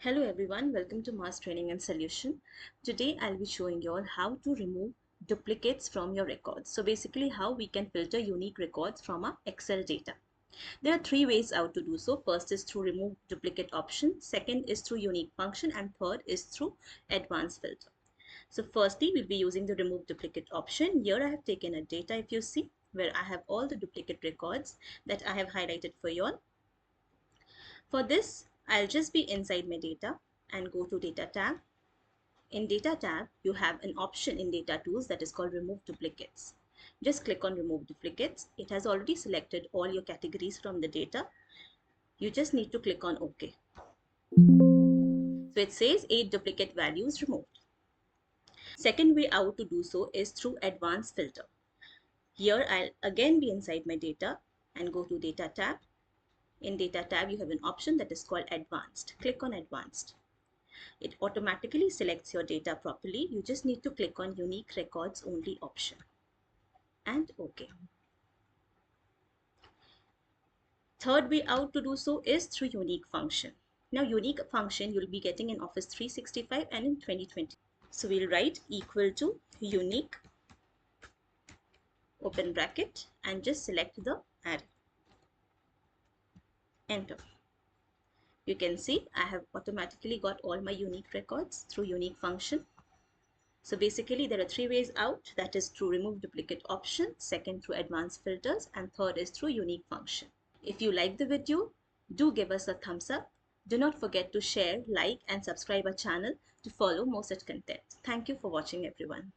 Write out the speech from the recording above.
Hello everyone, welcome to Mass Training and Solution. Today I'll be showing you all how to remove duplicates from your records. So basically how we can filter unique records from our Excel data. There are three ways out to do so. First is through remove duplicate option, second is through unique function, and third is through advanced filter. So firstly we'll be using the remove duplicate option. Here I have taken a data, if you see, where I have all the duplicate records that I have highlighted for you all. For this, I'll just be inside my data and go to data tab. In data tab, you have an option in data tools that is called remove duplicates. Just click on remove duplicates. It has already selected all your categories from the data. You just need to click on OK. So it says 8 duplicate values removed. Second way out to do so is through advanced filter. Here I'll again be inside my data and go to data tab. In data tab, you have an option that is called advanced. Click on advanced. It automatically selects your data properly. You just need to click on unique records only option and OK. Third way out to do so is through unique function. Now unique function you'll be getting in Office 365 and in 2020. So we'll write equal to unique open bracket and just select the array. Enter. You can see I have automatically got all my unique records through unique function. So basically there are three ways out, that is through remove duplicate option, second through advanced filters, and third is through unique function. If you like the video, do give us a thumbs up. Do not forget to share, like and subscribe our channel to follow more such content. Thank you for watching everyone.